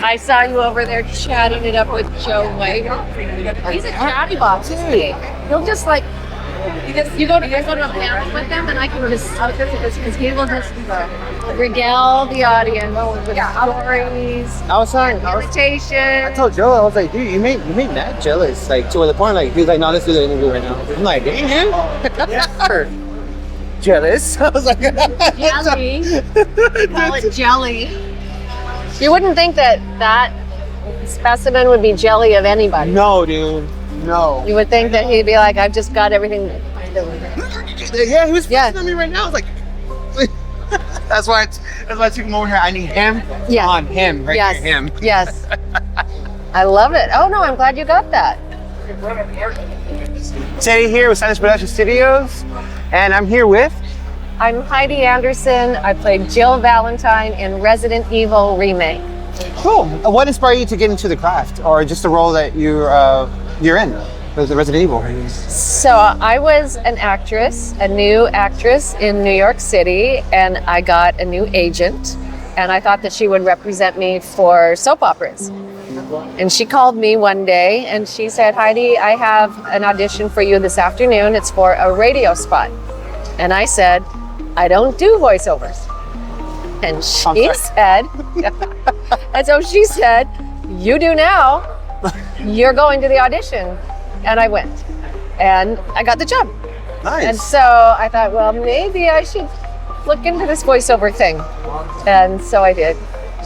I saw you over there chatting it up with Joe White. He's a chatty box, isn't he? He'll just like, you go to a panel with him, and I can just because he will just regale the audience with stories, imitation. I told Joe, I was like, dude, you made Matt jealous, like to the point, like he was like, no, let's do the interview right now. I'm like, dang him? Jealous. I was like, jelly. Call it jelly. You wouldn't think that specimen would be jelly of anybody. No, dude. No. You would think that he'd be like, I've just got everything. Yeah, he was flexing on me right now. I was like, that's why I took him over here. I need him on him, right here, him. Yes. I love it. Oh no, I'm glad you got that. Teddy here with Silence Production Studios, and I'm here with. I'm Heidi Anderson. I played Jill Valentine in Resident Evil Remake. Cool. What inspired you to get into the craft, or just the role that you're in? Was the Resident Evil? So I was an actress, a new actress in New York City, and I got a new agent, and I thought that she would represent me for soap operas. And she called me one day and she said, Heidi, I have an audition for you this afternoon. It's for a radio spot. And I said, I don't do voiceovers. And she said, and so she said, you do now. You're going to the audition. And I went, and I got the job. Nice. And so I thought, well, maybe I should look into this voiceover thing. And so I did.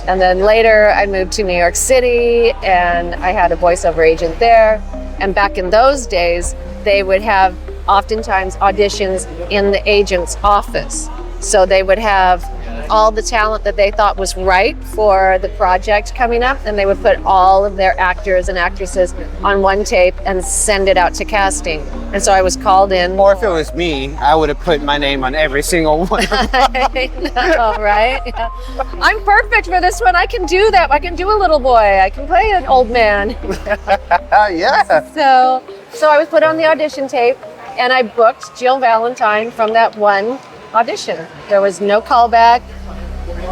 And then later I moved to New York City, and I had a voiceover agent there. And back in those days, they would have oftentimes auditions in the agent's office. So they would have all the talent that they thought was right for the project coming up, and they would put all of their actors and actresses on one tape and send it out to casting. And so I was called in. Or if it was me, I would have put my name on every single one. I know, right? Yeah. I'm perfect for this one. I can do that. I can do a little boy. I can play an old man. Yeah. So I was put on the audition tape, and I booked Jill Valentine from that one audition. There was no callback,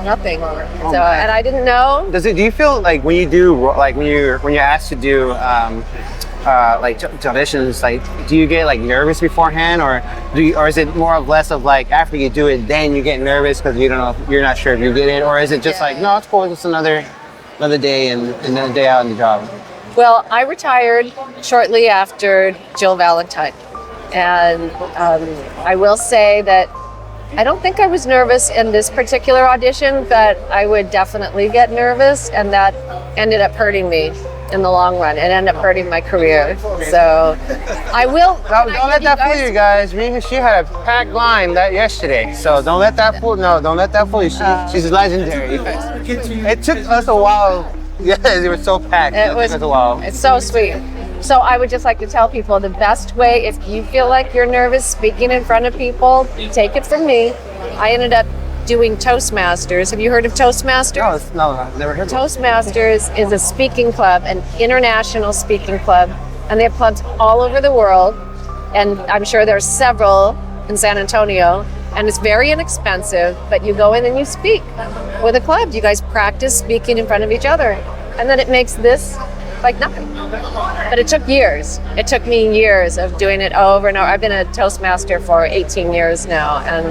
nothing. And I didn't know. Do you feel like when you do, like when you're asked to do like auditions, like do you get like nervous beforehand, or is it more or less of like after you do it then you get nervous because you don't know, you're not sure if you get it, or is it just like, no, it's cool, it's another day and another day out on the job? Well, I retired shortly after Jill Valentine, and I will say that I don't think I was nervous in this particular audition, but I would definitely get nervous, and that ended up hurting me in the long run. It ended up hurting my career. So I will. Don't let that fool you guys. She had a packed line yesterday, so don't let that fool. No, don't let that fool you. She's legendary. It took us a while. Yes, it was so packed. It took us a while. It's so sweet. So I would just like to tell people the best way, if you feel like you're nervous speaking in front of people, take it from me. I ended up doing Toastmasters. Have you heard of Toastmasters? No, I've never heard of it. Toastmasters is a speaking club, an international speaking club, and they have clubs all over the world. And I'm sure there's several in San Antonio, and it's very inexpensive, but you go in and you speak with a club. You guys practice speaking in front of each other, and then it makes this like nothing. But it took years. It took me years of doing it over and over. I've been a Toastmaster for 18 years now, and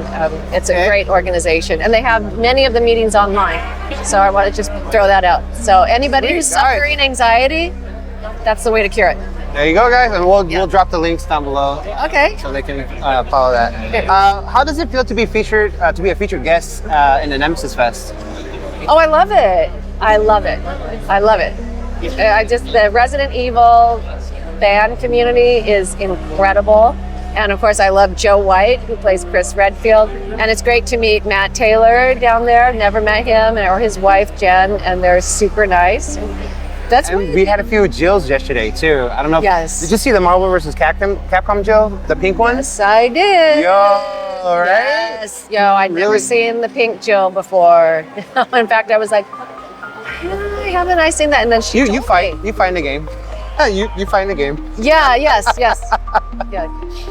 it's a great organization. And they have many of the meetings online. So I want to just throw that out. So anybody who's suffering anxiety, that's the way to cure it. There you go, guys, and we'll drop the links down below. Okay. So they can follow that. Okay. How does it feel to be featured, to be a featured guest in the Nemesis Fest? Oh, I love it. I love it. I love it. The Resident Evil fan community is incredible. And of course, I love Joe White, who plays Chris Redfield. And it's great to meet Matt Taylor down there. Never met him, or his wife, Jen, and they're super nice. We had a few Jills yesterday, too. I don't know. Yes. Did you see the Marvel vs. Capcom Jill? The pink one? Yes, I did. Yo, right? Yes. Yo, I'd never seen the pink Jill before. In fact, I was like, why haven't I seen that? And then you fight in the game. Yeah, you fight in the game. Yeah, yes. Yeah.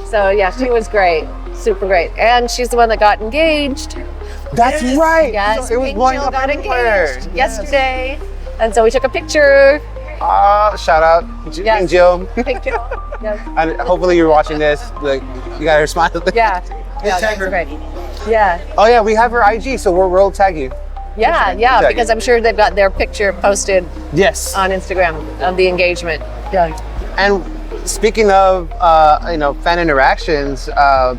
So yeah, she was great, super great, and she's the one that got engaged. That's right. Yes, it was Pink Jill got engaged yesterday. And so we took a picture. Shout out Yes. and Jill. Picture. Yes. And hopefully you're watching this. Like, you got her smile. Yeah. Yeah, Tag that's her. great. Yeah. Oh yeah, we have her IG, so we'll tag you. Yeah, yeah, Tag because you. I'm sure they've got their picture posted Yes. on Instagram of the engagement. Yeah. And speaking of fan interactions, I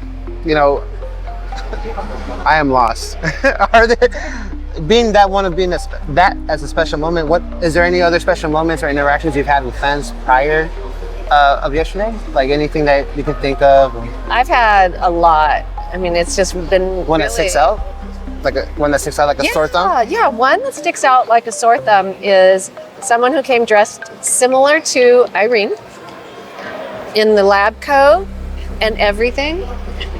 am lost. Are there, being that one of being that as a special moment, what is there any other special moments or interactions you've had with fans prior of yesterday? Like anything that you can think of? I've had a lot. I mean, it's just been One really, that sticks out? One that sticks out like a sore thumb? Yeah, one that sticks out like a sore thumb is someone who came dressed similar to Irene in the lab coat and everything.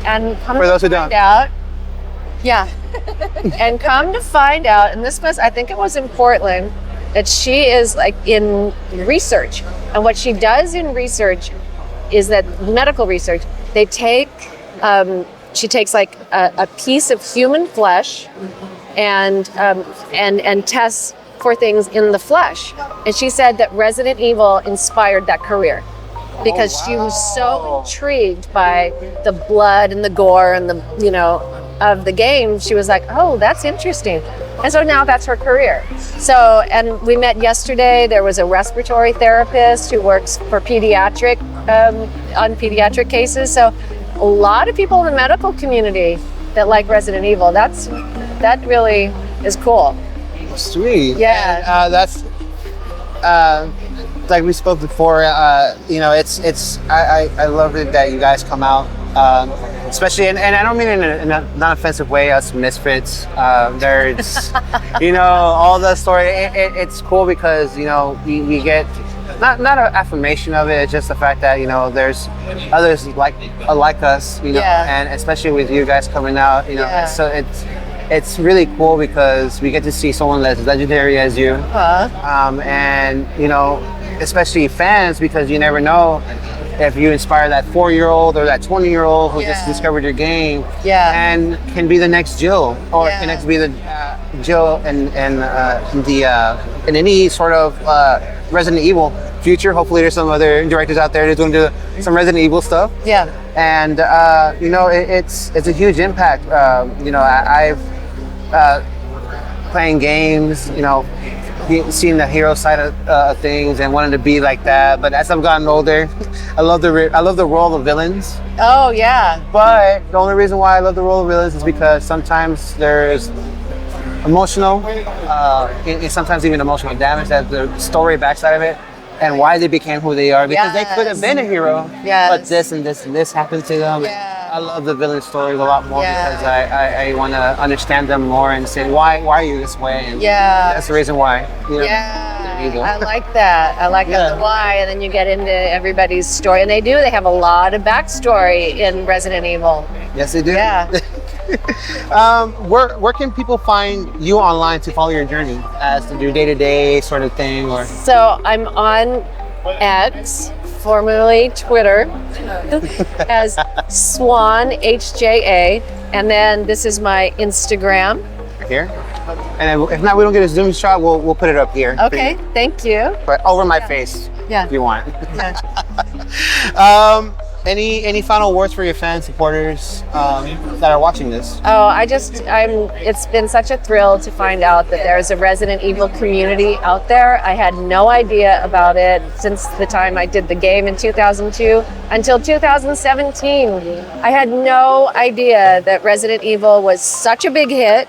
And come For those who to find don't. out, yeah. And come to find out, and this was, I think it was in Portland, that she is like in research. And what she does in research is that medical research, they take, she takes like a piece of human flesh and tests for things in the flesh. And she said that Resident Evil inspired that career because she was so intrigued by the blood and the gore and the, of the game. She was like, oh, that's interesting. And so now that's her career. So, and we met yesterday. There was a respiratory therapist who works for pediatric, on pediatric cases. So a lot of people in the medical community that like Resident Evil. That really is cool. Sweet. Yeah. And, that's like we spoke before. It's I love it that you guys come out, especially, and I don't mean it in a non-offensive way. Us misfits, nerds, all the story. It's cool because we get not an affirmation of it. It's just the fact that there's others like us, and especially with you guys coming out, so it's really cool because we get to see someone as legendary as you, and especially fans, because you never know if you inspire that 4-year-old or that 20-year-old who just discovered your game, and can be the next Jill, or can next be the Jill in any sort of Resident Evil future. Hopefully, there's some other directors out there that's going to do some Resident Evil stuff. Yeah, and it's a huge impact. I've playing games, seeing the hero side of things and wanting to be like that. But as I've gotten older, I love the role of villains. Oh yeah. But the only reason why I love the role of villains is because sometimes there's emotional, and sometimes even emotional damage, that the story backside of it, and why they became who they are, because they could have been a hero, but this and this and this happened to them. I love the villain stories a lot more because I want to understand them more and say, why are you this way? And that's the reason why. I like that. I like the why, and then you get into everybody's story, and they have a lot of backstory in Resident Evil. Yes, they do. Yeah. Where can people find you online to follow your journey as to do day-to-day sort of thing? Or So I'm on X, formerly Twitter, as Swan HJA, and then this is my Instagram. Here, and if not, we don't get a zoom shot. We'll put it up here. Okay, thank you. But over my face, if you want. Any final words for your fans, supporters that are watching this? Oh, it's been such a thrill to find out that there's a Resident Evil community out there. I had no idea about it since the time I did the game in 2002 until 2017. I had no idea that Resident Evil was such a big hit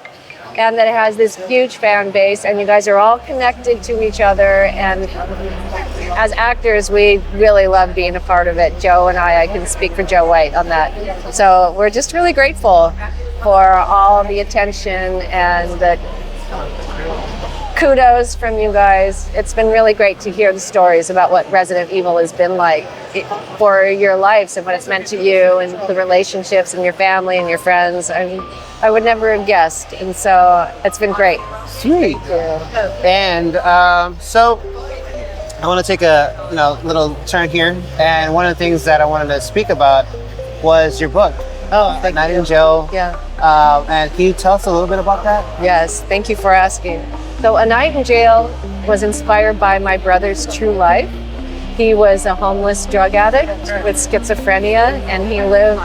and that it has this huge fan base, and you guys are all connected to each other, and as actors, we really love being a part of it. Joe and I can speak for Joe White on that. So we're just really grateful for all the attention and the kudos from you guys. It's been really great to hear the stories about what Resident Evil has been like for your lives and what it's meant to you and the relationships and your family and your friends. I would never have guessed, and so it's been great. Sweet. And so I want to take a little turn here, and one of the things that I wanted to speak about was your book. Oh, Night in Jail. Yeah. And can you tell us a little bit about that? Yes, thank you for asking. So A Night in Jail was inspired by my brother's true life. He was a homeless drug addict with schizophrenia, and he lived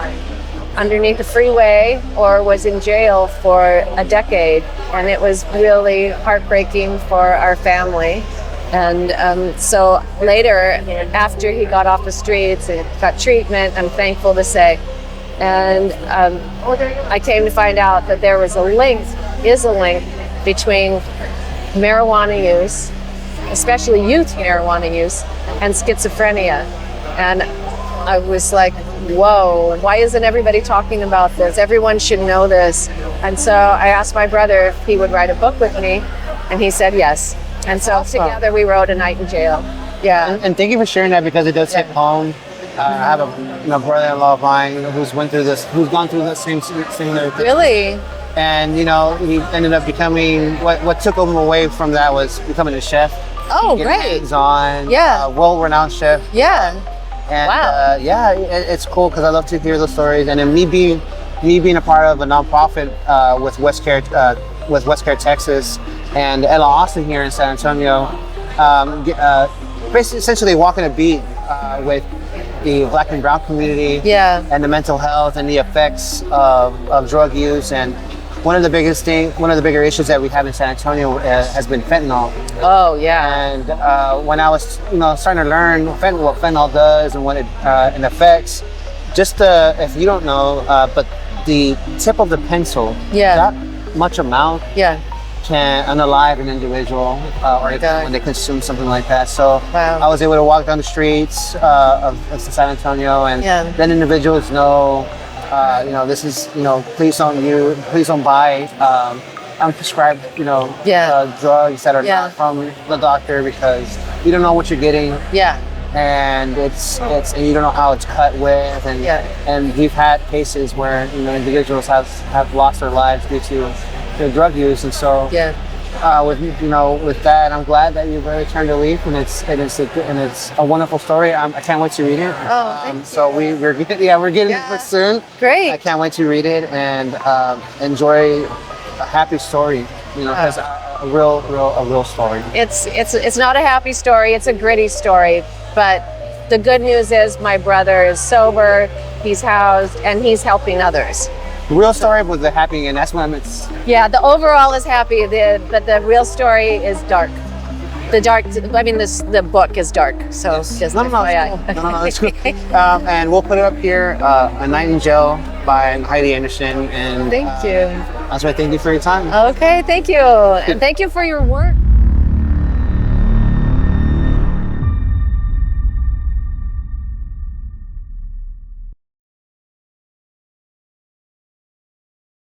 underneath the freeway or was in jail for a decade. And it was really heartbreaking for our family. And so later, after he got off the streets and got treatment, I'm thankful to say, and I came to find out that there was a link between marijuana use, especially youth marijuana use, and schizophrenia. And I was like, whoa, why isn't everybody talking about this? Everyone should know this. And so I asked my brother if he would write a book with me, and he said yes. And so together we wrote A Night in Jail. Yeah. And thank you for sharing that, because it does hit home. I have a brother-in-law of mine who's gone through the same similar thing. Really? And he ended up becoming what took him away from that was becoming a chef. Oh, great! Hands-on, yeah, well-renowned chef. Yeah. And wow. It's cool because I love to hear those stories. And then me being a part of a nonprofit with Westcare, Texas, and Ella Austin here in San Antonio, basically essentially walking a beat with the Black and Brown community, and the mental health and the effects of drug use. And one of the bigger issues that we have in San Antonio has been fentanyl. Oh yeah. And when I was starting to learn what fentanyl does and what it affects, if you don't know, but the tip of the pencil, that much amount, can unalive an individual when they consume something like that. So I was able to walk down the streets of San Antonio, and then individuals know, this is, please don't buy unprescribed, drugs that are not from the doctor, because you don't know what you're getting. And and you don't know how it's cut with, and we've had cases where individuals have lost their lives due to their drug use. And so with that, I'm glad that you've really turned a leaf, and it's a wonderful story. I can't wait to read it. Oh, thank you. So we're getting it soon. Great. I can't wait to read it and enjoy a happy story. Because a real story. It's not a happy story. It's a gritty story. But the good news is my brother is sober, he's housed, and he's helping others. Real story with the happy, and that's when it's... Yeah, the overall is happy, but the real story is dark. The book is dark, so just FYI. No, it's good. And we'll put it up here, A Night in Jail by Heidi Anderson. And thank you. That's right, thank you for your time. Okay, thank you. And thank you for your work.